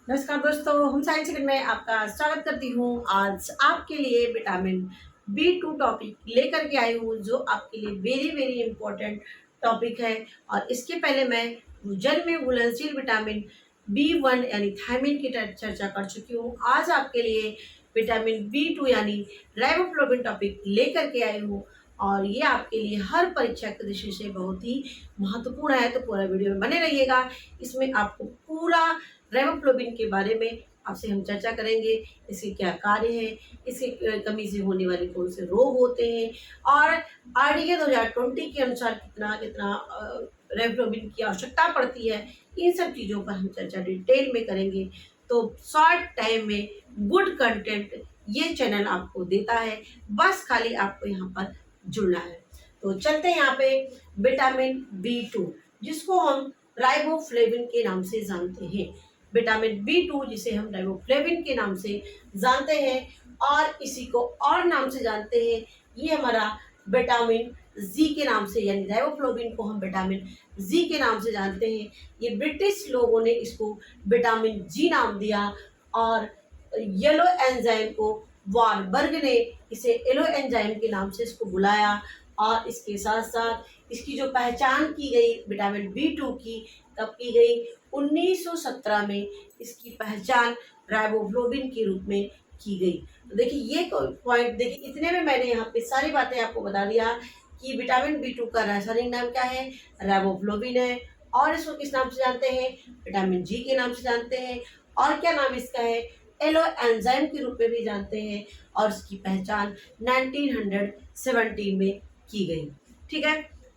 नमस्कार दोस्तों, हम साइंस सेकंड में आपका स्वागत करती हूँ। आज आपके लिए विटामिन बी 2 टॉपिक लेकर के आई हूँ, जो आपके लिए वेरी वेरी इंपॉर्टेंट टॉपिक है। और इसके पहले मैं जल में घुलनशील विटामिन बी 1 यानी थायमिन की चर्चा कर चुकी हूँ। आज आपके लिए विटामिन बी 2 यानी राइबोफ्लोविन टॉपिक लेकर के आई हूँ, और ये आपके लिए हर परीक्षा की दृष्टि से बहुत ही महत्वपूर्ण है। तो पूरा वीडियो में बने रहिएगा। इसमें आपको पूरा रेबोफ्लोविन के बारे में आपसे हम चर्चा करेंगे। इसके क्या कार्य है, इसकी कमी से होने वाले कौन से रोग होते हैं, और आरडीए 2020 के अनुसार कितना कितना रेबोफ्लोविन की आवश्यकता पड़ती है। इन सब चीज़ों पर हम चर्चा डिटेल में करेंगे। तो शॉर्ट टाइम में गुड कंटेंट ये चैनल आपको देता है, बस खाली आपको यहाँ पर जुड़ना है। तो चलते हैं यहाँ पे विटामिन बी 2, जिसको हम राइबोफ्लेविन के नाम से जानते हैं। विटामिन बी 2 जिसे हम राइबोफ्लेविन के नाम से जानते हैं, और इसी को और नाम से जानते हैं, ये हमारा विटामिन जी के नाम से, यानी राइबोफ्लोविन को हम विटामिन जी के नाम से जानते हैं। ये ब्रिटिश लोगों ने इसको विटामिन जी नाम दिया, और येलो एंजाइम को वारबर्ग ने इसे येलो एंजाइम के नाम से इसको बुलाया। और इसके साथ साथ इसकी जो पहचान की गई विटामिन बी 2 की, कब की गई? 1917 में इसकी पहचान राइबोफ्लोविन के रूप में की गई। तो देखिए ये पॉइंट, देखिए इतने में मैंने यहाँ पे सारी बातें आपको बता दिया कि विटामिन बी 2 का रासायनिक नाम क्या है, राइबोफ्लोविन है। और इसको किस नाम से जानते हैं? विटामिन जी के नाम से जानते हैं। और क्या नाम इसका है? एलो एंजाइम के रूप में भी जानते हैं। और इसकी पहचान 1917 में की गई। ठीक है,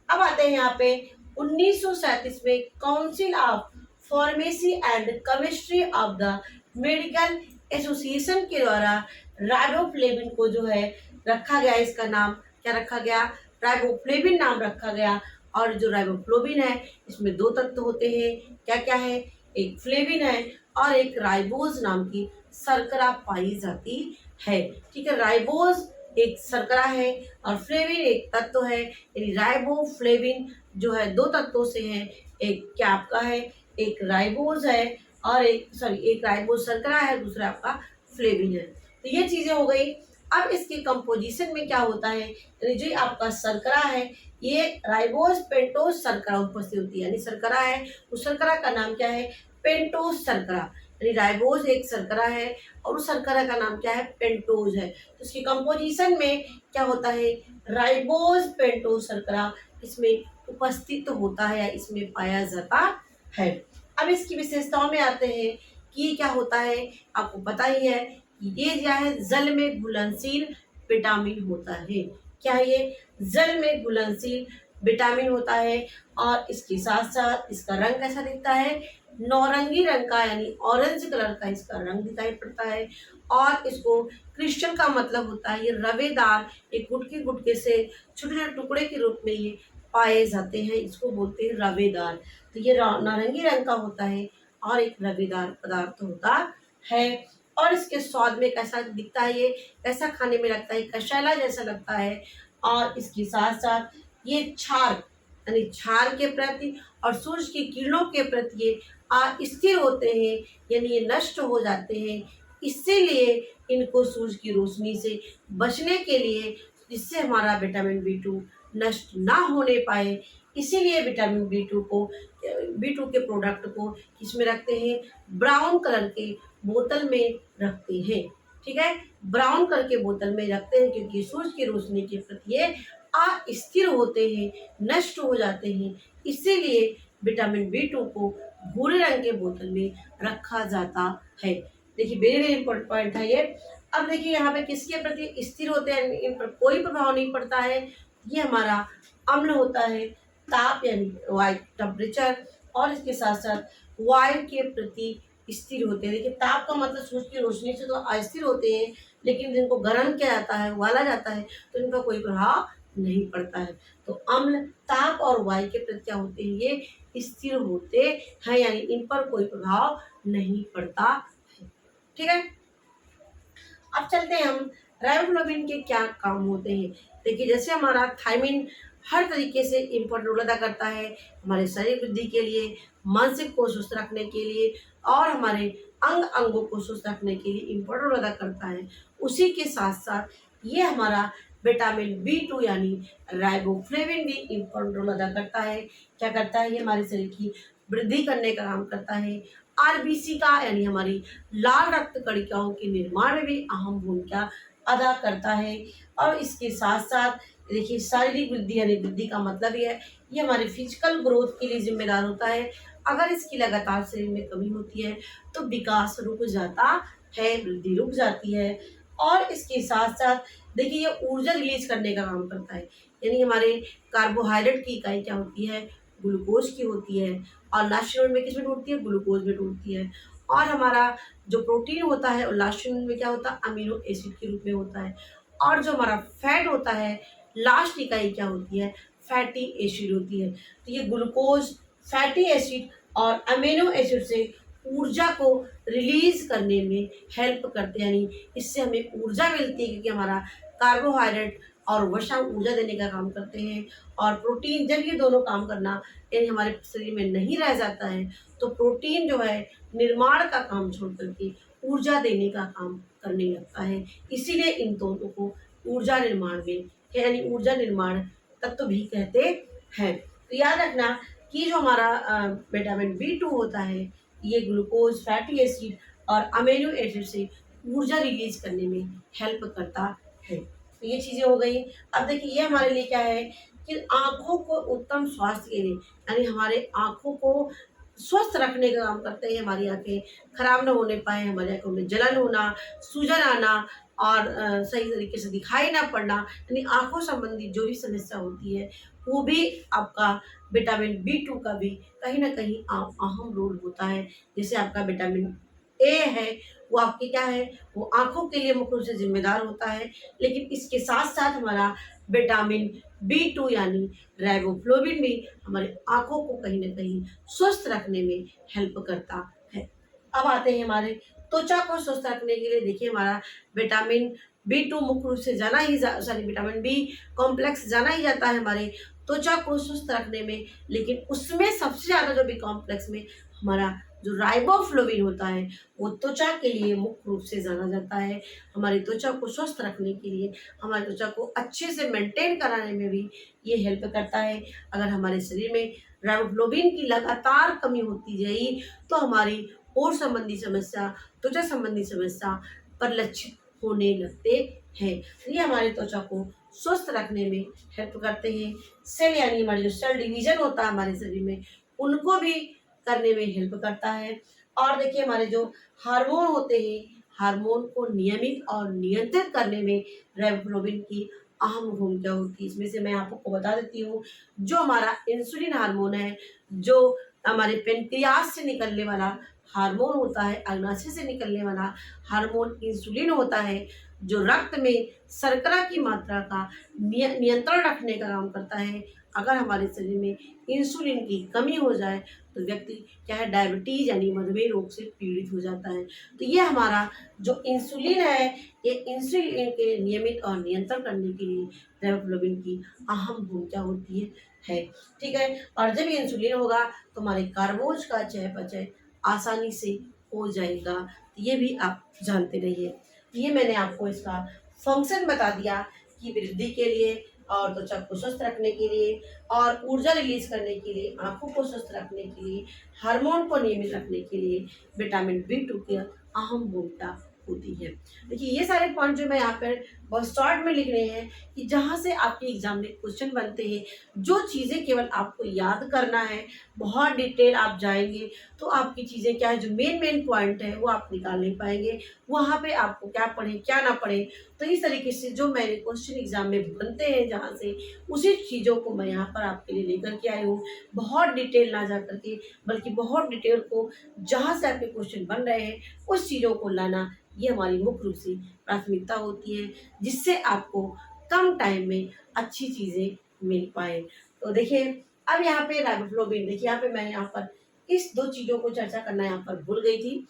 अब आते हैं यहाँ पे 1937 में council of pharmacy and chemistry of the medical association के द्वारा राइबोफ्लेविन को जो है रखा गया, इसका नाम क्या रखा गया? राइबोफ्लेविन नाम रखा गया। और जो राइबोफ्लोविन है, इसमें दो तत्व होते हैं। क्या क्या है? एक फ्लेविन है और एक राइबोज नाम की शर्करा पाई जाती है। ठीक है, राइबोज एक शर्करा है और फ्लेविन एक तत्व है, यानी राइबोफ्लेविन जो है दो तत्वों से है। एक क्या आपका है? एक राइबोज है, और एक राइबोज शर्करा है, दूसरा आपका फ्लेविन है। तो ये चीजें हो गई। अब इसके कंपोजिशन में क्या होता है? यानी जो आपका शर्करा है, ये राइबोज पेंटोज शर्करा उपस्थित होती है। यानी शर्करा है, उस शर्करा का नाम क्या है? पेंटोज शर्करा। यानी राइबोज एक शर्करा है और उस शर्करा का नाम क्या है? पेंटोज है। तो इसकी कंपोजिशन में क्या होता है? राइबोज पेंटोज शर्करा इसमें उपस्थित होता है या इसमें पाया जाता है। अब इसकी विशेषताओं में आते हैं कि ये क्या होता है। आपको पता ही है कि ये क्या है? जल में घुलनशील विटामिन होता है। क्या है ये? जल में घुलनशील विटामिन होता है। और इसके साथ साथ इसका रंग कैसा दिखता है? नौरंगी रंग का, यानी ऑरेंज कलर का इसका रंग दिखाई पड़ता है। और इसको क्रिस्टल का मतलब होता है ये रवेदार, एक गुटके गुटके से छोटे छोटे टुकड़े के रूप में ये पाए जाते हैं, इसको बोलते हैं रवेदार। तो ये नारंगी रंग का होता है और एक रवेदार पदार्थ होता है। और इसके स्वाद में कैसा दिखता है? ये कैसा खाने में लगता है? कशैला जैसा लगता है। और इसके साथ साथ ये क्षार, यानी क्षार के प्रति और सूर्य की किरणों के प्रति ये अस्थिर होते हैं, यानी ये नष्ट हो जाते हैं। इसीलिए इनको सूर्य की रोशनी से बचने के लिए, जिससे हमारा विटामिन बी 2 नष्ट ना होने पाए, इसीलिए विटामिन बी 2 के प्रोडक्ट को किसमें रखते हैं? ब्राउन कलर के बोतल में रखते हैं। ठीक है, ब्राउन कलर के बोतल में रखते हैं, क्योंकि सूरज की रोशनी के प्रति ये अस्थिर होते हैं, नष्ट हो जाते हैं। इसीलिए विटामिन बी 2 को भूरे रंग के बोतल में रखा जाता है। देखिए वेरी वेरी इंपॉर्टेंट पॉइंट है ये। अब देखिए यहाँ पे किसके प्रति स्थिर होते हैं, इन पर कोई प्रभाव नहीं पड़ता है। ये हमारा अम्ल होता है, ताप यानी वायु टेम्परेचर, और इसके साथ साथ वायु के प्रति स्थिर होते हैं। देखिए ताप का मतलब सूरज की रोशनी से तो अस्थिर होते हैं, लेकिन जिनको गर्म किया जाता है, उबाला जाता है, तो इनका कोई प्रभाव नहीं पड़ता है। तो अम्ल, ताप और वायु के प्रति क्या होते हैं? ये स्थिर होते हैं, यानी इन पर कोई प्रभाव नहीं पड़ता है। ठीक है, अब चलते हैं हम राइबोफ्लाविन के क्या काम होते हैं। देखिए जैसे हमारा थायमिन हर तरीके से इम्पोर्टेंट रोल अदा करता है हमारे शरीर वृद्धि के लिए, मानसिक को स्वस्थ रखने के लिए और हमारे अंग अंगों को स्वस्थ रखने के लिए इम्पोर्टेंट रोल अदा करता है। उसी के साथ साथ ये हमारा विटामिन B2 यानी राइबोफ्लेविन भी इम्पोर्टेंट रोल अदा करता है। क्या करता है? ये हमारे शरीर की वृद्धि करने का काम करता है। RBC का यानी हमारी लाल रक्त कणिकाओं के निर्माण में भी अहम भूमिका अदा करता है। और इसके साथ साथ देखिए शारीरिक वृद्धि यानी वृद्धि का मतलब ये हमारे फिजिकल ग्रोथ के लिए जिम्मेदार होता है। अगर इसकी लगातार शरीर में कमी होती है तो विकास रुक जाता है, वृद्धि रुक जाती है। और इसके साथ साथ देखिए ये ऊर्जा रिलीज करने का काम करता है। यानी हमारे कार्बोहाइड्रेट की इकाई क्या होती है? ग्लूकोज की होती है। और लास्ट यूनिट में किस में टूटती है? ग्लूकोज में टूटती है। और हमारा जो प्रोटीन होता है और लास्ट यूनिट में क्या होता है? अमीनो एसिड के रूप में होता है। और जो हमारा फैट होता है लास्ट इकाई क्या होती है? फैटी एसिड होती है। तो ये ग्लूकोज, फैटी एसिड और अमीनो एसिड से ऊर्जा को रिलीज करने में हेल्प करते हैं। यानी इससे हमें ऊर्जा मिलती है क्योंकि हमारा कार्बोहाइड्रेट और वसा ऊर्जा देने का काम करते हैं। और प्रोटीन जब ये दोनों काम करना यानी हमारे शरीर में नहीं रह जाता है तो प्रोटीन जो है निर्माण का काम छोड़ करके ऊर्जा देने का काम करने लगता है। इसीलिए इन दोनों को ऊर्जा निर्माण में यानी ऊर्जा निर्माण तत्व भी कहते हैं। तो याद रखना कि जो हमारा विटामिन B2 होता है ये ग्लूकोज, फैटी एसिड और अमीनो एसिड से ऊर्जा रिलीज करने में हेल्प करता है। तो ये चीज़ें हो गई। अब देखिए ये हमारे लिए क्या है कि आँखों को उत्तम स्वास्थ्य के लिए यानी हमारे आँखों को स्वस्थ रखने का काम करते हैं। हमारी आँखें खराब ना होने पाए, हमारी आँखों में जलन होना, सूजन आना और सही तरीके से दिखाई ना पड़ना यानी आँखों संबंधी जो भी समस्या होती है वो भी आपका विटामिन B2 का भी कहीं न कहीं अहम रोल होता है। जैसे आपका विटामिन A है वो आपके क्या है? वो आँखों के लिए मुख्य रूप से ज़िम्मेदार होता है। लेकिन इसके साथ-साथ हमारा विटामिन B2 यानी राइबोफ्लाविन भी हमारी आँखों को कहीं न कहीं स्वस्थ रखने में हेल्प करता है। अब आते हैं हमारे त्वचा को स्वस्थ रखने के लिए। देखिए हमारा विटामिन B2 मुख्य रूप से विटामिन B कॉम्प्लेक्स जाना ही जाता है हमारे त्वचा को स्वस्थ रखने में। लेकिन उसमें सबसे ज़्यादा जो बी कॉम्प्लेक्स में हमारा जो राइबोफ्लाविन होता है वो त्वचा के लिए मुख्य रूप से जाना जाता है। हमारी त्वचा को स्वस्थ रखने के लिए, हमारी त्वचा को अच्छे से मेंटेन कराने में भी ये हेल्प करता है। अगर हमारे शरीर में राइबोफ्लाविन की लगातार कमी होती जाएगी तो हमारी और संबंधी समस्या, त्वचा संबंधी समस्या परिलक्षित होने लगते हैं। तो ये हमारी त्वचा को स्वस्थ रखने में हेल्प करते हैं। सेल यानी हमारे जो सेल डिवीजन होता है हमारे शरीर में उनको भी करने में हेल्प करता है। और देखिए हमारे जो हार्मोन होते हैं, हार्मोन को नियमित और नियंत्रित करने में राइबोफ्लाविन की अहम भूमिका होती है। इसमें से मैं आपको बता देती हूँ, जो हमारा इंसुलिन हार्मोन है, जो हमारे पेनक्रियास से निकलने वाला हार्मोन होता है, अग्नाशय से निकलने वाला हार्मोन इंसुलिन होता है, जो रक्त में शर्करा की मात्रा का नियंत्रण रखने का काम करता है। अगर हमारे शरीर में इंसुलिन की कमी हो जाए तो व्यक्ति क्या है? डायबिटीज यानी मधुमेह रोग से पीड़ित हो जाता है। तो ये हमारा जो इंसुलिन है ये इंसुलिन के नियमित और नियंत्रण करने के लिए राइबोफ्लाविन की अहम भूमिका होती है। ठीक है। और जब ये इंसुलिन होगा तो हमारे कार्बोज का चयापचय आसानी से हो जाएगा। तो ये भी आप जानते रहिए। ये मैंने आपको इसका फंक्शन बता दिया कि वृद्धि के लिए और त्वचा को स्वस्थ रखने के लिए और ऊर्जा रिलीज करने के लिए, आँखों को स्वस्थ रखने के लिए, हार्मोन को नियमित रखने के लिए विटामिन B2 की अहम भूमिका होती है। देखिए ये सारे पॉइंट जो मैं यहाँ पर बहुत शॉर्ट में लिख रहे हैं कि जहाँ से आपके एग्जाम में क्वेश्चन बनते हैं, जो चीज़ें केवल आपको याद करना है, बहुत डिटेल आप जाएंगे तो आपकी चीज़ें क्या है, जो मेन पॉइंट है वो आप निकाल नहीं पाएंगे। वहाँ पे आपको क्या पढ़े क्या ना पढ़े। तो इस तरीके से जो मेरे क्वेश्चन एग्जाम में बनते हैं जहाँ से, उसी चीज़ों को मैं यहाँ पर आपके लिए लेकर के आई हूँ। बहुत डिटेल ना जा करके बल्कि बहुत डिटेल को जहाँ से आपके क्वेश्चन बन रहे हैं उस चीज़ों को लाना, ये हमारी मुख्य रूप से प्राथमिकता होती है, जिससे आपको कम टाइम में अच्छी चीज़ें मिल पाए। तो देखिए अब यहाँ पे राइबोफ्लाविन, देखिए यहाँ पे मैं यहाँ पर इस दो चीज़ों को चर्चा करना यहाँ पर भूल गई थी।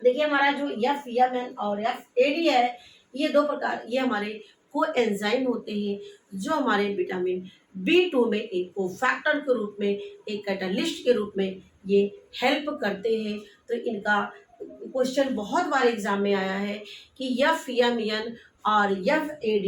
देखिए हमारा जो FMN और FAD है, ये दो प्रकार ये हमारे कोएंजाइम होते हैं जो हमारे विटामिन B2 में एक कोफैक्टर के रूप में, एक कैटालिस्ट के रूप में ये हेल्प करते हैं। तो इनका क्वेश्चन बहुत बार एग्जाम में आया है कि FMN और FAD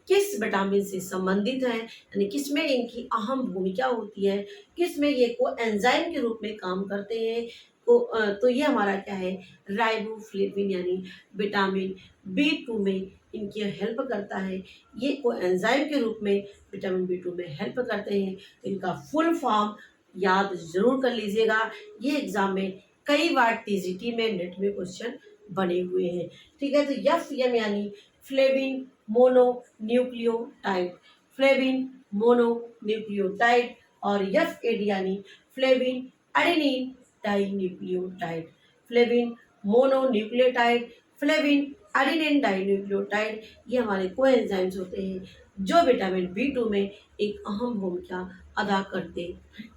किस विटामिन से संबंधित है, यानी किसमें इनकी अहम भूमिका होती है, किसमें ये को एंजाइम के रूप में काम करते हैं। तो ये हमारा क्या है, राइबोफ्लेविन यानी विटामिन B2 में इनकी हेल्प करता है। ये को एंजाइम के रूप में विटामिन B2 में हेल्प करते हैं। इनका फुल फॉर्म याद जरूर कर लीजिएगा, ये एग्जाम में कई बार TGT में नेट में क्वेश्चन बने हुए हैं। ठीक है, तो FM यानी फ्लेविन मोनोन्यूक्लियोटाइड, फ्लेविन मोनोन्यूक्लियोटाइड, और FAD यानी flavin adenine dinucleotide, flavin mononucleotide, flavin adenine dinucleotide, ये हमारे कोएंजाइम्स होते हैं जो विटामिन B2 में एक अहम भूमिका अदा करते हैं।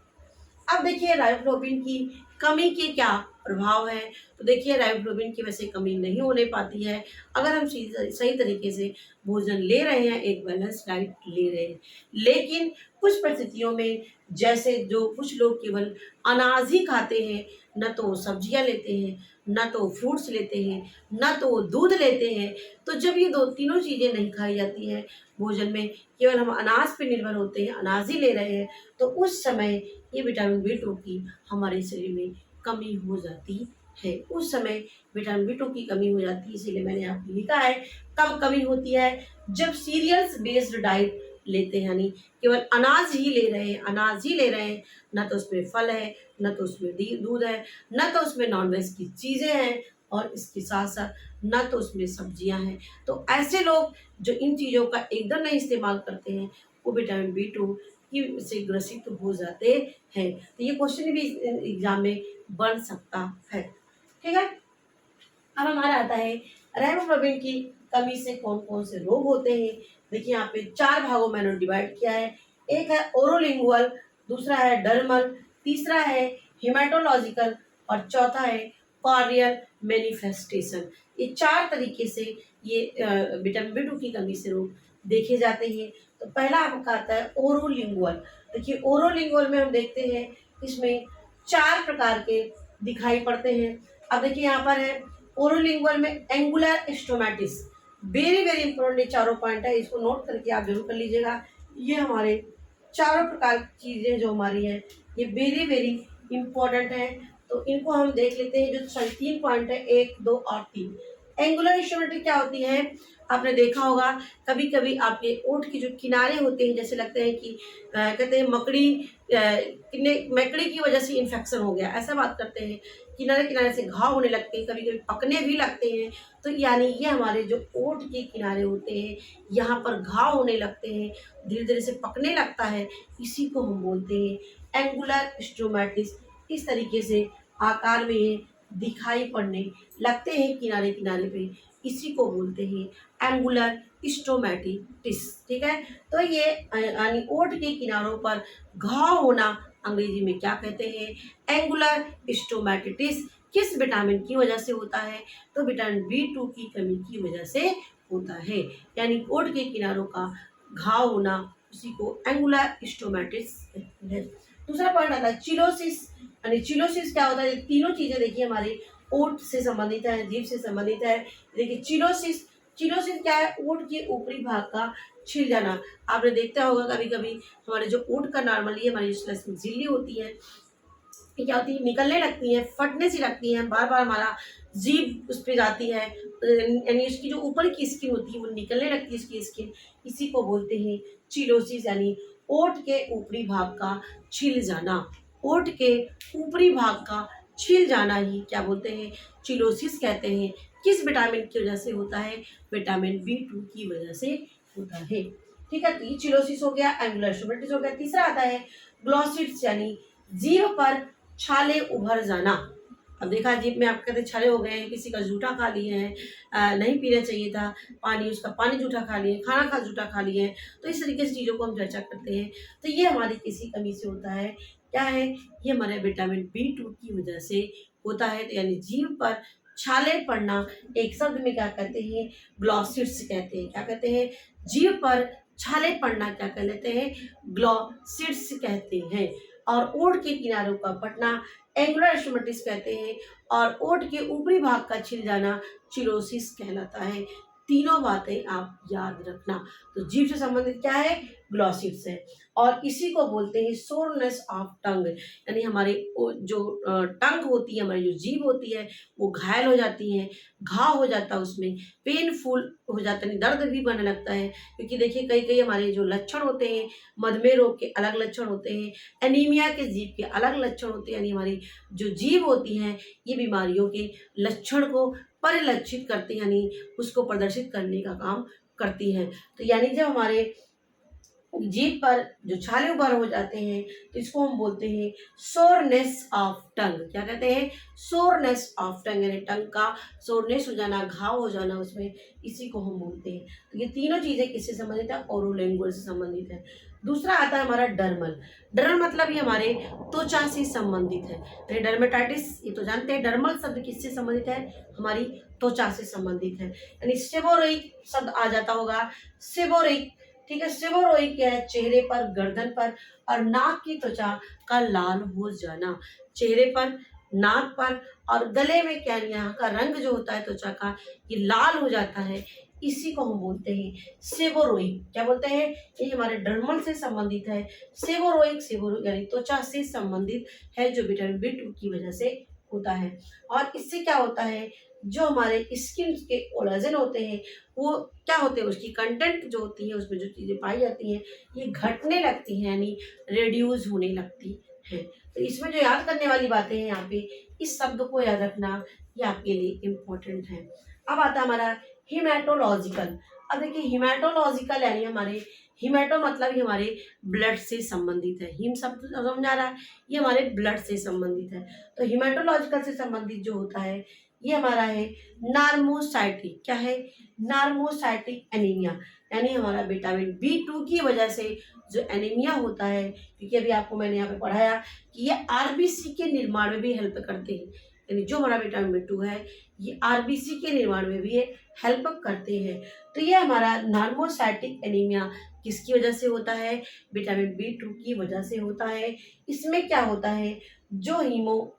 अब देखिए राइबोफ्लाविन की कमी के क्या प्रभाव है। तो देखिए राइबोफ्लाविन की वैसे कमी नहीं होने पाती है अगर हम सही तरीके से भोजन ले रहे हैं, एक बैलेंस डाइट ले रहे हैं। लेकिन कुछ परिस्थितियों में, जैसे जो कुछ लोग केवल अनाज ही खाते हैं, न तो सब्जियां लेते हैं, न तो फ्रूट्स लेते हैं, न तो दूध लेते हैं, तो जब ये तीनों चीज़ें नहीं खाई जाती हैं भोजन में, केवल हम अनाज पे निर्भर होते हैं, अनाज ही ले रहे हैं, तो उस समय ये विटामिन B2 की हमारे शरीर में कमी हो जाती है। उस समय विटामिन B2 की कमी हो जाती है, इसीलिए मैंने आपको लिखा है कब कमी होती है, जब सीरियल्स बेस्ड डाइट लेते हैं, यानी केवल अनाज ही ले रहे हैं, अनाज ही ले रहे हैं, न तो उसमें फल है, न तो उसमें दूध है, न तो उसमें नॉनवेज की चीज़ें हैं, और इसके साथ साथ न तो उसमें सब्जियां हैं। तो ऐसे लोग जो इन चीज़ों का एकदम नहीं इस्तेमाल करते हैं, वो विटामिन B2 की से ग्रसित हो जाते हैं। तो ये क्वेश्चन भी एग्जाम में बन सकता है। ठीक है, अब हमारा आता है राइबोफ्लाविन की कमी से कौन कौन से रोग होते हैं। देखिए यहाँ पे 4 भागों में मैंने डिवाइड किया है। एक है ओरोलिंगुअल, दूसरा है डर्मल, तीसरा है हिमेटोलॉजिकल, और चौथा है कॉर्नियल मैनिफेस्टेशन। ये 4 तरीके से ये विटामिन B2 की कमी से रोग देखे जाते हैं। तो पहला आपका आता है ओरोलिंगुअल। देखिए ओरोलिंगुअल में हम देखते हैं इसमें 4 प्रकार के दिखाई पड़ते हैं। अब देखिए यहाँ पर है ओरोलिंगुअल में एंगुलर स्टोमेटिस, वेरी वेरी इंपॉर्टेंट, ये चारों पॉइंट है, इसको नोट करके आप जरूर कर लीजिएगा। ये हमारे चारों प्रकार की चीजें जो हमारी हैं ये वेरी वेरी इंपॉर्टेंट है। तो इनको हम देख लेते हैं, जो 3 पॉइंट है, 1, 2 और 3। एंगुलर स्टोमेटिस क्या होती है, आपने देखा होगा कभी कभी आपके ओठ के जो किनारे होते हैं, जैसे लगते हैं कि कहते हैं मकड़ी की वजह से इन्फेक्शन हो गया, ऐसा बात करते हैं, किनारे किनारे से घाव होने लगते हैं, कभी कभी पकने भी लगते हैं। तो यानी ये हमारे जो ओठ के किनारे होते हैं, यहाँ पर घाव होने लगते हैं, धीरे धीरे से पकने लगता है, इसी को हम बोलते हैं एंगुलर स्टोमेटिस। इस तरीके से आकार में ये दिखाई पड़ने लगते हैं किनारे किनारे पे, इसी को बोलते हैं एंगुलर स्टोमेटिटिस। ठीक है, तो ये यानी ओठ के किनारों पर घाव होना अंग्रेजी में क्या कहते हैं, एंगुलर स्टोमेटिटिस। किस विटामिन की वजह से होता है, तो विटामिन B2 की कमी की वजह से होता है, यानी ओठ के किनारों का घाव होना, उसी को एंगुलर स्टोमेटिस कहते हैं। दूसरा पॉइंट आता है चिलोसिस, यानी चिलोसिस क्या होता है, ये तीनों चीजें देखिए हमारे ओठ से संबंधित है, जीभ से संबंधित है। देखिए चिलोसिस, चिलोसिस क्या है, ओठ के ऊपरी भाग का छिल जाना। आपने देखता होगा कभी कभी हमारे जो ओठ का नॉर्मली हमारी झिल्ली होती है, ये क्या होती है, निकलने लगती है, फटने सी लगती है, बार बार हमारा जीभ उस पर जाती है, यानी इसकी जो ऊपर की स्किन होती है वो निकलने लगती है, इसकी स्किन, इसी को बोलते हैं चिलोसिस, यानी ओठ के ऊपरी भाग का छिल जाना। ओठ के ऊपरी भाग का छिल जाना ही क्या बोलते हैं, चिलोसिस कहते हैं। किस विटामिन की वजह से होता है, विटामिन B2 की वजह से होता है। ठीक है, तो ये चिलोसिस हो गया, एंगुलर स्टोमेटिस हो गया। तीसरा आता है ग्लॉसिड्स, यानी जीभ पर छाले उभर जाना। अब देखा जीभ में आप कहते छाले हो गए हैं, किसी का जूठा खा लिए हैं, नहीं पीना चाहिए था पानी, उसका पानी जूठा खा लिए, खाना खा जूठा खा लिए हैं, तो इस तरीके से चीज़ों को हम चर्चा करते हैं। तो ये हमारी किसी कमी से होता है, क्या है, ये हमारे विटामिन B2 की वजह से होता है। तो यानी जीभ पर छाले पड़ना, एक शब्द में क्या कहते हैं, ग्लॉसिड्स कहते हैं। क्या कहते हैं, जीभ पर छाले पड़ना क्या कह लेते हैं, ग्लॉसिड्स कहते हैं। और ओट के किनारों का फटना एंगुलर स्टोमेटिस कहते हैं। और ओट के ऊपरी भाग का छिल जाना चिरोसिस कहलाता है। तीनों बातें आप याद रखना। तो जीभ से संबंधित क्या है, ग्लॉसिड्स है। और इसी को बोलते हैं सोरनेस ऑफ टंग, यानी हमारे जो टंग होती है, हमारी जो जीभ होती है, वो घायल हो जाती है, घाव हो जाता है, उसमें पेनफुल हो जाता है, दर्द भी बनने लगता है। क्योंकि देखिए कई कई हमारे जो लक्षण होते हैं, मधुमेह रोग के अलग लक्षण होते हैं, एनीमिया के जीभ के अलग लक्षण होते हैं, यानी हमारी जो जीभ होती है ये बीमारियों के लक्षण को परिलक्षित करती है, यानी उसको प्रदर्शित करने का काम करती हैं। तो यानी जब हमारे जीभ पर जो छाले उभर हो जाते हैं तो इसको हम बोलते हैं सोरनेस ऑफ टंग। क्या कहते हैं, सोरनेस ऑफ टंग, यानी टंग का सोरनेस हो जाना, घाव हो जाना उसमें, इसी को हम बोलते हैं। तो ये तीनों चीजें किससे संबंधित है, ओरोलैंगुअल से संबंधित है। दूसरा आता है हमारा डर्मल। डर्मल मतलब ये हमारे त्वचा से संबंधित है, यानी डर्मेटाइटिस ये तो जानते हैं। डर्मल शब्द किससे संबंधित है, हमारी त्वचा से संबंधित है। यानी सेबोरोइक शब्द आ जाता होगा, सेबोरोइक, ठीक है। सेबोरोइक क्या है, चेहरे पर, गर्दन पर और नाक की त्वचा का लाल हो जाना। चेहरे पर, नाक पर और गले में क्या है, यहाँ का रंग जो होता है त्वचा का ये लाल हो जाता है, इसी को हम बोलते हैं सेबोरोइक। क्या बोलते हैं, ये हमारे डर्मल से संबंधित है। सेबोरोइक, सेबोरोइक यानी त्वचा से संबंधित है, जो विटामिन B2 की वजह से होता है। और इससे क्या होता है, जो हमारे स्किन के कोलाजन होते हैं वो क्या होते हैं, उसकी कंटेंट जो होती है, उसमें जो चीज़ें पाई जाती हैं ये घटने लगती हैं, यानी रेड्यूस होने लगती है। तो इसमें जो याद करने वाली बातें हैं यहाँ पे, इस शब्द को याद रखना ये आपके लिए इम्पोर्टेंट है। अब आता है हमारा हिमेटोलॉजिकल। अब देखिए हिमेटोलॉजिकल यानी हमारे, हिमेटो मतलब ही हमारे ब्लड से संबंधित है। हिम शब्द समझ आ रहा है, ये हमारे ब्लड से संबंधित है। तो हिमेटोलॉजिकल से संबंधित जो होता है ये हमारा है नार्मोसाइटिक। क्या है, नार्मोसाइटिक एनीमिया, यानी हमारा विटामिन B2 की वजह से जो एनीमिया होता है। क्योंकि अभी आपको मैंने यहाँ पे पढ़ाया कि ये आरबीसी के निर्माण में भी हेल्प करते हैं, यानी जो हमारा विटामिन B2 है ये आरबीसी के निर्माण में भी ये हेल्प करते हैं। तो ये हमारा नार्मोसाइटिक एनीमिया किसकी वजह से होता है, विटामिन B2 की वजह से होता है। इसमें क्या होता है, जो हीमो,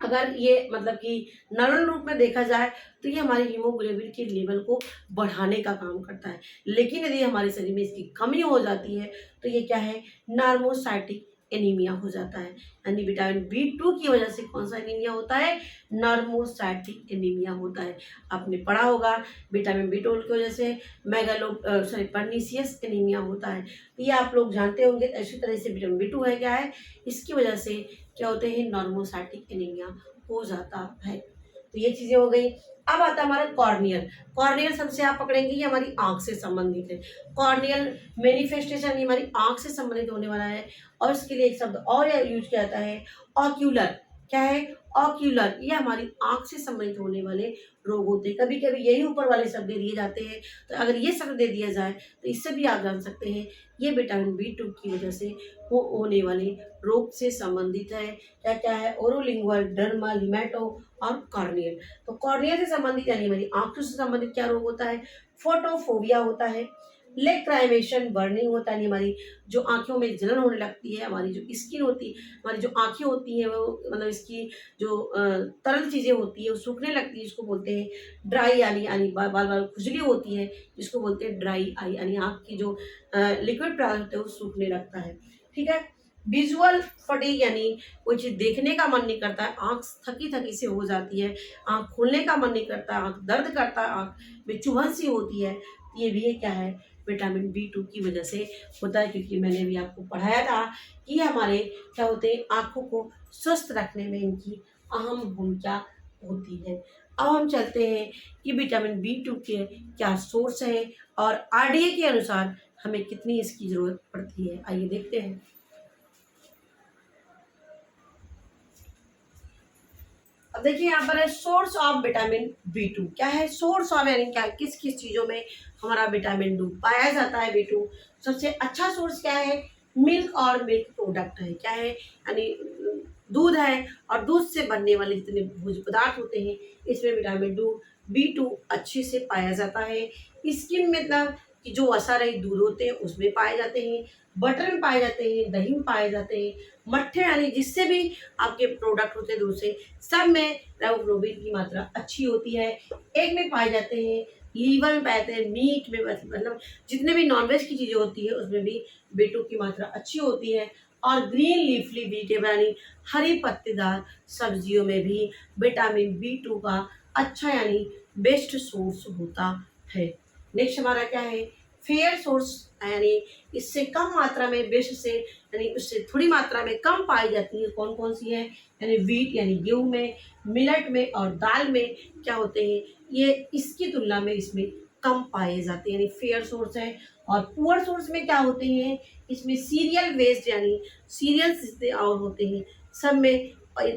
अगर ये मतलब कि नॉर्मल रूप में देखा जाए तो ये हमारे हीमोग्लोबिन के लेवल को बढ़ाने का काम करता है। लेकिन यदि हमारे शरीर में इसकी कमी हो जाती है तो ये क्या है, नार्मोसाइटिक एनीमिया हो जाता है। यानी विटामिन B2 की वजह से कौन सा एनीमिया होता है, नार्मोसाइटिक एनीमिया होता है। आपने पढ़ा होगा विटामिन B12 की वजह से पर्नीसियस एनीमिया होता है, तो ये आप लोग जानते होंगे। इसी तरह से विटामिन B2 है क्या है, इसकी वजह से क्या होते हैं, नॉर्मोसाइटिक एनीमिया हो जाता है। तो ये चीजें हो गई। अब आता है हमारा कॉर्नियल। कॉर्नियल शब्द से आप पकड़ेंगे ये हमारी आंख से संबंधित है। कॉर्नियल मैनिफेस्टेशन ये हमारी आंख से संबंधित होने वाला है। और इसके लिए एक शब्द और यूज किया जाता है, ऑक्यूलर। क्या है, ऑक्यूलर, ये हमारी आंख से संबंधित होने वाले रोग होते हैं। कभी कभी यही ऊपर वाले शब्द दे दिए जाते हैं, तो अगर ये शब्द दे दिया जाए तो इससे भी आप जान सकते हैं ये विटामिन B2 की वजह से होने वाले रोग से संबंधित है। क्या क्या है, ओरोलिंगुअल, डर्मल, हिमेटो और कॉर्नियल। तो कॉर्नियल से संबंधित यानी हमारी आंखों से संबंधित क्या रोग होता है, फोटोफोबिया होता है। लेक्राइमेशन, बर्निंग होता है, हमारी जो आंखों में जलन होने लगती है। हमारी जो स्किन होती है, हमारी जो आंखें होती हैं वो मतलब इसकी जो तरल चीज़ें होती है वो सूखने लगती है, इसको बोलते हैं ड्राई, यानी बार बार खुजली होती है, जिसको बोलते हैं ड्राई आई, यानी आँख की जो लिक्विड पदार्थ होता है वो सूखने लगता है। ठीक है। विजुअल फटीग यानी कोई चीज़ देखने का मन नहीं करता है, आँख थकी थकी से हो जाती है, आँख खोलने का मन नहीं करता, आँख दर्द करता है, आँख में चुभन सी होती है, ये भी क्या है, विटामिन B2 की वजह से होता है। क्योंकि मैंने भी आपको पढ़ाया था कि हमारे क्या होते हैं, आँखों को स्वस्थ रखने में इनकी अहम भूमिका होती है। अब हम चलते हैं कि विटामिन B2 के क्या सोर्स है और RDA के अनुसार हमें कितनी इसकी ज़रूरत पड़ती है, आइए देखते हैं। अब देखिए यहाँ पर है सोर्स ऑफ विटामिन B2। क्या है, सोर्स ऑफ यानी क्या, किस किस चीज़ों में हमारा विटामिन D पाया जाता है। B2 सबसे अच्छा सोर्स क्या है, मिल्क और मिल्क प्रोडक्ट है। क्या है, यानी दूध है और दूध से बनने वाले जितने भोज्य पदार्थ होते हैं इसमें विटामिन B2 अच्छे से पाया जाता है। स्किन में मतलब कि जो वसा रहित दूध होते हैं उसमें पाए जाते हैं, बटर में पाए जाते हैं, दही में पाए जाते हैं, मट्ठे यानी जिससे भी आपके प्रोडक्ट होते हैं दूध से, सब में राइबोफ्लाविन की मात्रा अच्छी होती है। एग में पाए जाते हैं, लीवर में पाए जाते हैं, मीट में मतलब जितने भी नॉनवेज की चीज़ें होती है उसमें भी B2 की मात्रा अच्छी होती है। और ग्रीन लीफली वेजिटेबल यानी हरी पत्तेदार सब्जियों में भी विटामिन B2 का अच्छा यानी बेस्ट सोर्स होता है। नेक्स्ट हमारा क्या है, फेयर सोर्स यानी इससे कम मात्रा में बेस्ट से यानी उससे थोड़ी मात्रा में कम पाई जाती है, कौन कौन सी है, यानी वीट यानी गेहूं में, मिलेट में और दाल में क्या होते हैं, ये इसकी तुलना में इसमें कम पाए जाते हैं, यानी फेयर सोर्स है। और पुअर सोर्स में क्या होते हैं, इसमें सीरियल वेस्ट यानी सीरियल्स और होते हैं, सब में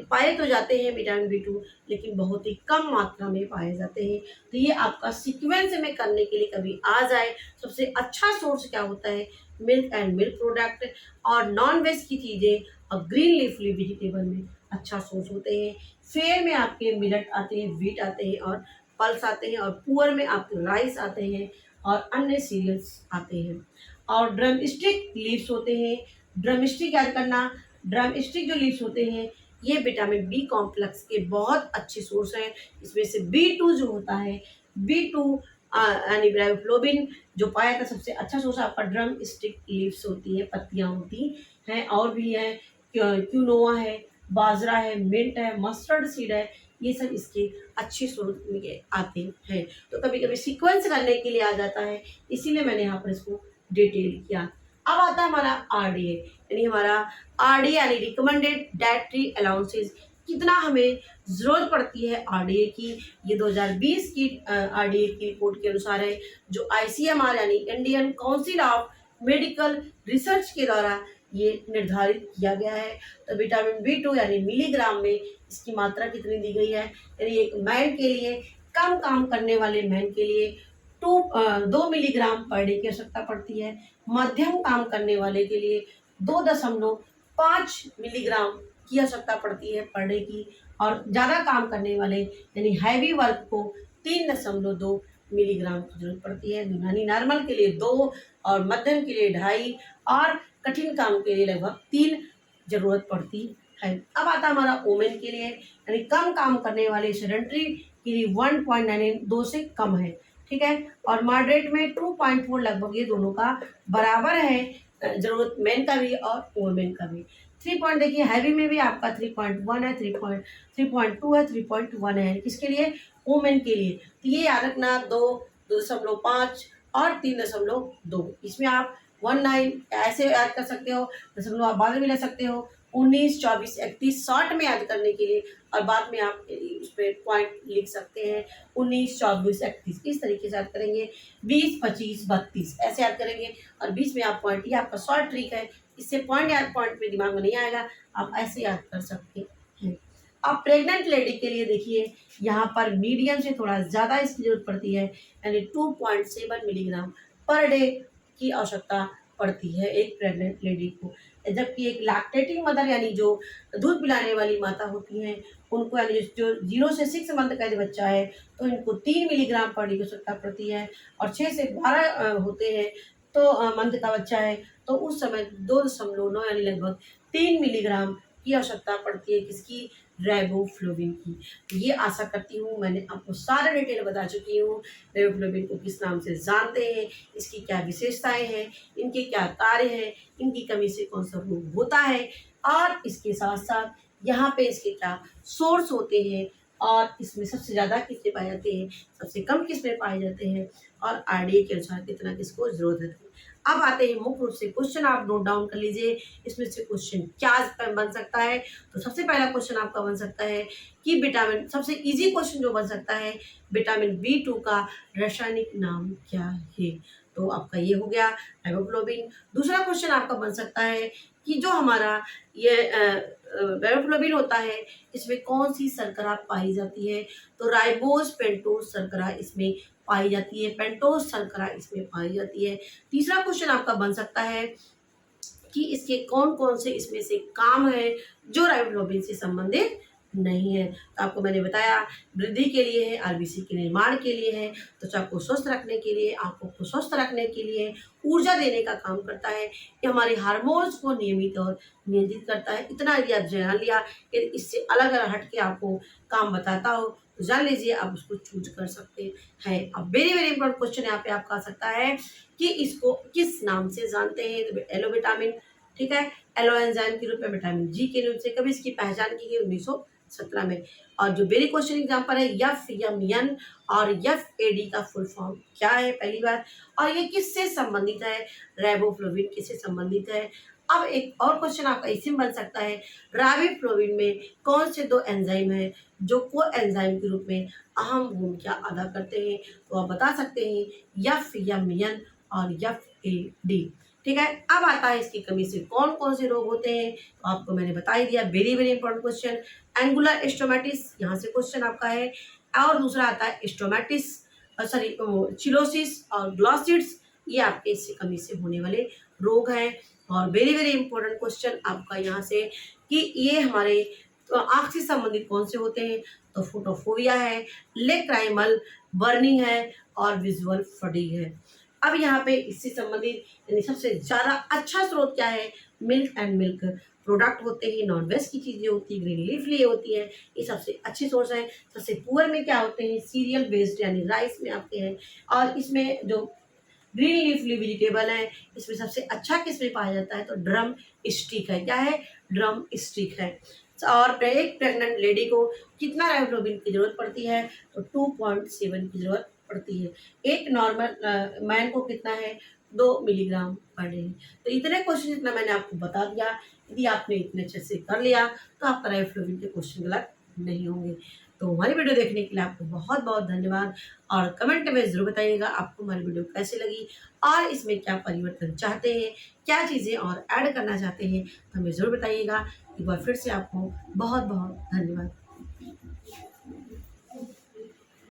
पाए तो जाते हैं विटामिन B2, लेकिन बहुत ही कम मात्रा में पाए जाते हैं। तो ये आपका सीक्वेंस में करने के लिए कभी आ जाए, सबसे अच्छा सोर्स क्या होता है, मिल्क एंड मिल्क प्रोडक्ट और नॉन वेज की चीज़ें और ग्रीन लीफली वेजिटेबल में अच्छा सोर्स होते हैं। फेयर में आपके मिलेट आते हैं, व्हीट आते हैं और पल्स आते हैं, और पुअर में आपके राइस आते हैं और अन्य सीरियल्स आते हैं। और ड्रम स्टिक लीव्स होते हैं, ड्रम स्टिक याद करना, ड्रम स्टिक जो लीव्स होते हैं ये विटामिन बी कॉम्प्लेक्स के बहुत अच्छे सोर्स हैं। इसमें से B2 जो होता है, B2 यानी राइबोफ्लाविन जो पाया था सबसे अच्छा सोर्स आपका ड्रम स्टिक लीव्स होती है, पत्तियां होती हैं, और भी है क्यूनोआ है, बाजरा है, मिंट है, मस्टर्ड सीड है, ये सब इसके अच्छे सोर्स में आते हैं। तो कभी कभी सीक्वेंस करने के लिए आ जाता है, इसीलिए मैंने यहाँ पर इसको डिटेल किया। अब आता है हमारा RDA, यानी हमारा RDA यानी रिकमेंडेड डाइटरी अलाउंसेस, कितना हमें ज़रूरत पड़ती है RDA की। ये 2020 की RDA की रिपोर्ट के अनुसार है, जो ICMR यानी Indian council of medical research के द्वारा ये निर्धारित किया गया है। तो विटामिन B2 यानी मिलीग्राम में इसकी मात्रा कितनी दी गई है, यानी एक मैन के लिए, कम काम करने वाले मैन के लिए 2 मिलीग्राम पर डे की आवश्यकता पड़ती है, मध्यम काम करने वाले के लिए 2.5 मिलीग्राम की आवश्यकता पड़ती है पर डे की, और ज़्यादा काम करने वाले यानी हैवी वर्क को 3.2 मिलीग्राम की जरूरत पड़ती है। यानी नॉर्मल के लिए 2 और मध्यम के लिए 2.5 और कठिन काम के लिए लगभग 3 जरूरत पड़ती है। अब आता है हमारा वोमेन के लिए, यानी कम काम करने वाले सेडेंटरी के लिए 1.9 से कम है, ठीक है। और मॉडरेट में 2.4 लगभग, ये दोनों का बराबर है जरूरत, मेन का भी और वोमेन का भी। 3 पॉइंट देखिए, हैवी में भी आपका 3.1 है, 3.2 है, 3.1 है, किसके लिए, वोमेन के लिए। तो ये याद रखना, 2, 2.5 और 3.2, इसमें आप 19 ऐसे याद कर सकते हो, दशमलव आप बाद में ले सकते हो, 19, 24, 31 शॉर्ट में याद करने के लिए, और बाद में आप उस पर पॉइंट लिख सकते हैं, 19, 24, 31 इस तरीके से याद करेंगे, 20, 25, 32 ऐसे याद करेंगे, और बीच में आप पॉइंट, ये आपका शॉर्ट ट्रिक है, इससे पॉइंट याद पॉइंट में दिमाग में नहीं आएगा, आप ऐसे याद कर सकते हैं। अब प्रेग्नेंट लेडी के लिए देखिए, यहाँ पर मीडियम से थोड़ा ज़्यादा इसकी जरूरत पड़ती है, यानी 2.7 मिलीग्राम पर डे की आवश्यकता पड़ती है एक प्रेग्नेंट लेडी को। जबकि एक लैक्टेटिंग मदर यानी जो दूध पिलाने वाली माता होती हैं, उनको यानी जो 0 से 6 मंथ का यदि बच्चा है तो इनको 3 मिलीग्राम पर डे की आवश्यकता पड़ती है, और 6 से 12 होते हैं तो मंथ का बच्चा है तो उस समय 2.9 यानी लगभग 3 मिलीग्राम की आवश्यकता पड़ती है, किसकी, राइबोफ्लाविन की। ये आशा करती हूँ मैंने आपको सारा डिटेल बता चुकी हूँ। राइबोफ्लाविन को किस नाम से जानते हैं, इसकी क्या विशेषताएं हैं, इनके क्या कार्य हैं, इनकी कमी से कौन सा रोग होता है, और इसके साथ साथ यहाँ पे इसके क्या सोर्स होते हैं, और इसमें सबसे ज़्यादा किसमें पाए जाते हैं, सबसे कम किसमें पाए जाते हैं, और RDA के अनुसार कितना किसको जरूरत है। अब आते हैं मुख्य रूप से क्वेश्चन, आप नोट डाउन कर लीजिए इसमें से क्वेश्चन क्या बन सकता है। तो सबसे पहला क्वेश्चन आपका बन सकता है कि विटामिन, सबसे इजी क्वेश्चन जो बन सकता है, विटामिन B2 का रासायनिक नाम क्या है। तो आपका ये हो गया राइबोफ्लाविन। दूसरा क्वेश्चन आपका बन सकता है कि जो हमारा ये राइबोफ्लाविन होता है, इसमें कौन सी शर्करा पाई जाती है। तो राइबोज पेंटोज शर्करा इसमें पाई जाती है, पेंटोज शर्करा इसमें पाई जाती है। तीसरा क्वेश्चन आपका बन सकता है कि इसके कौन कौन से इसमें से काम है जो राइबोफ्लाविन से संबंधित नहीं है। तो आपको मैंने बताया वृद्धि के लिए है, आरबीसी के निर्माण के लिए है, त्वचा को स्वस्थ रखने के लिए, आँखों को स्वस्थ रखने के लिए, ऊर्जा देने का काम करता है। ये हमारे हार्मोन्स को नियमित और नियंत्रित करता है। इतना यदि आप जान लिया, यदि इससे अलग-अलग हट के आपको काम बताता हो, तो जान लीजिए आप उसको चूज़ कर सकते हैं। अब वेरी इम्पोर्टेंट क्वेश्चन यहाँ पे आपका आ सकता है कि इसको किस नाम से जानते हैं? तो एलो विटामिन, ठीक है? एलो एंजाइम के रूप में, विटामिन जी के रूप से। कभी इसकी पहचान की गई 1917 में। और जो वेरी क्वेश्चन एग्जाम्पल है एफएमएन और एफएडी का फुल फॉर्म क्या है, पहली बार, और ये किससे संबंधित है? राइबोफ्लाविन किससे संबंधित है? अब एक और क्वेश्चन आपका इसी में बन सकता है, राइबोफ्लाविन में कौन से दो एंजाइम है जो को एंजाइम के रूप में अहम भूमिका अदा करते हैं? तो आप बता सकते हैं एफएमएन और एफएडी। ठीक है, अब आता है इसकी कमी से कौन कौन से रोग होते हैं, तो आपको मैंने बता ही दिया। वेरी इंपॉर्टेंट क्वेश्चन, एंगुलर स्टोमेटिस, यहाँ से क्वेश्चन आपका है। और दूसरा आता है स्टोमेटिस, सॉरी चिलोसिस और ग्लॉसिड्स, ये आपके इससे कमी से होने वाले रोग हैं। और वेरी इंपॉर्टेंट क्वेश्चन आपका यहाँ से कि ये हमारे आँख से संबंधित कौन से होते हैं, तो फोटोफोबिया है, लेक्राइमल बर्निंग है और विजुअल फटीग है। अब यहाँ पे इससे संबंधित यानी सबसे ज़्यादा अच्छा स्रोत क्या है? मिल्क एंड मिल्क प्रोडक्ट होते हैं, नॉन वेज की चीज़ें होती हैं, ग्रीन लीफ लिए होती है, ये सबसे अच्छी सोर्स है। सबसे पुअर में क्या होते हैं? सीरियल बेस्ड यानी राइस में आते हैं। और इसमें जो ग्रीन लीफली वेजिटेबल है, इसमें सबसे अच्छा किस में पाया जाता है? तो ड्रम स्टिक है। क्या है? ड्रम स्टिक है। और एक प्रेग्नेंट लेडी को कितना राइबोफ्लाविन की जरूरत पड़ती है? तो 2.7 की जरूरत पड़ती है। एक नॉर्मल मैन को कितना है? 2 मिलीग्राम पर डे। तो इतने क्वेश्चन जितना मैंने आपको बता दिया, यदि आपने इतने अच्छे से कर लिया तो आपका राइबोफ्लाविन के क्वेश्चन गलत नहीं होंगे। तो हमारी वीडियो देखने के लिए आपको बहुत धन्यवाद। और कमेंट में ज़रूर बताइएगा आपको हमारी वीडियो कैसी लगी और इसमें क्या परिवर्तन चाहते हैं, क्या चीज़ें और ऐड करना चाहते हैं, तो हमें ज़रूर बताइएगा। एक बार फिर से आपको बहुत धन्यवाद।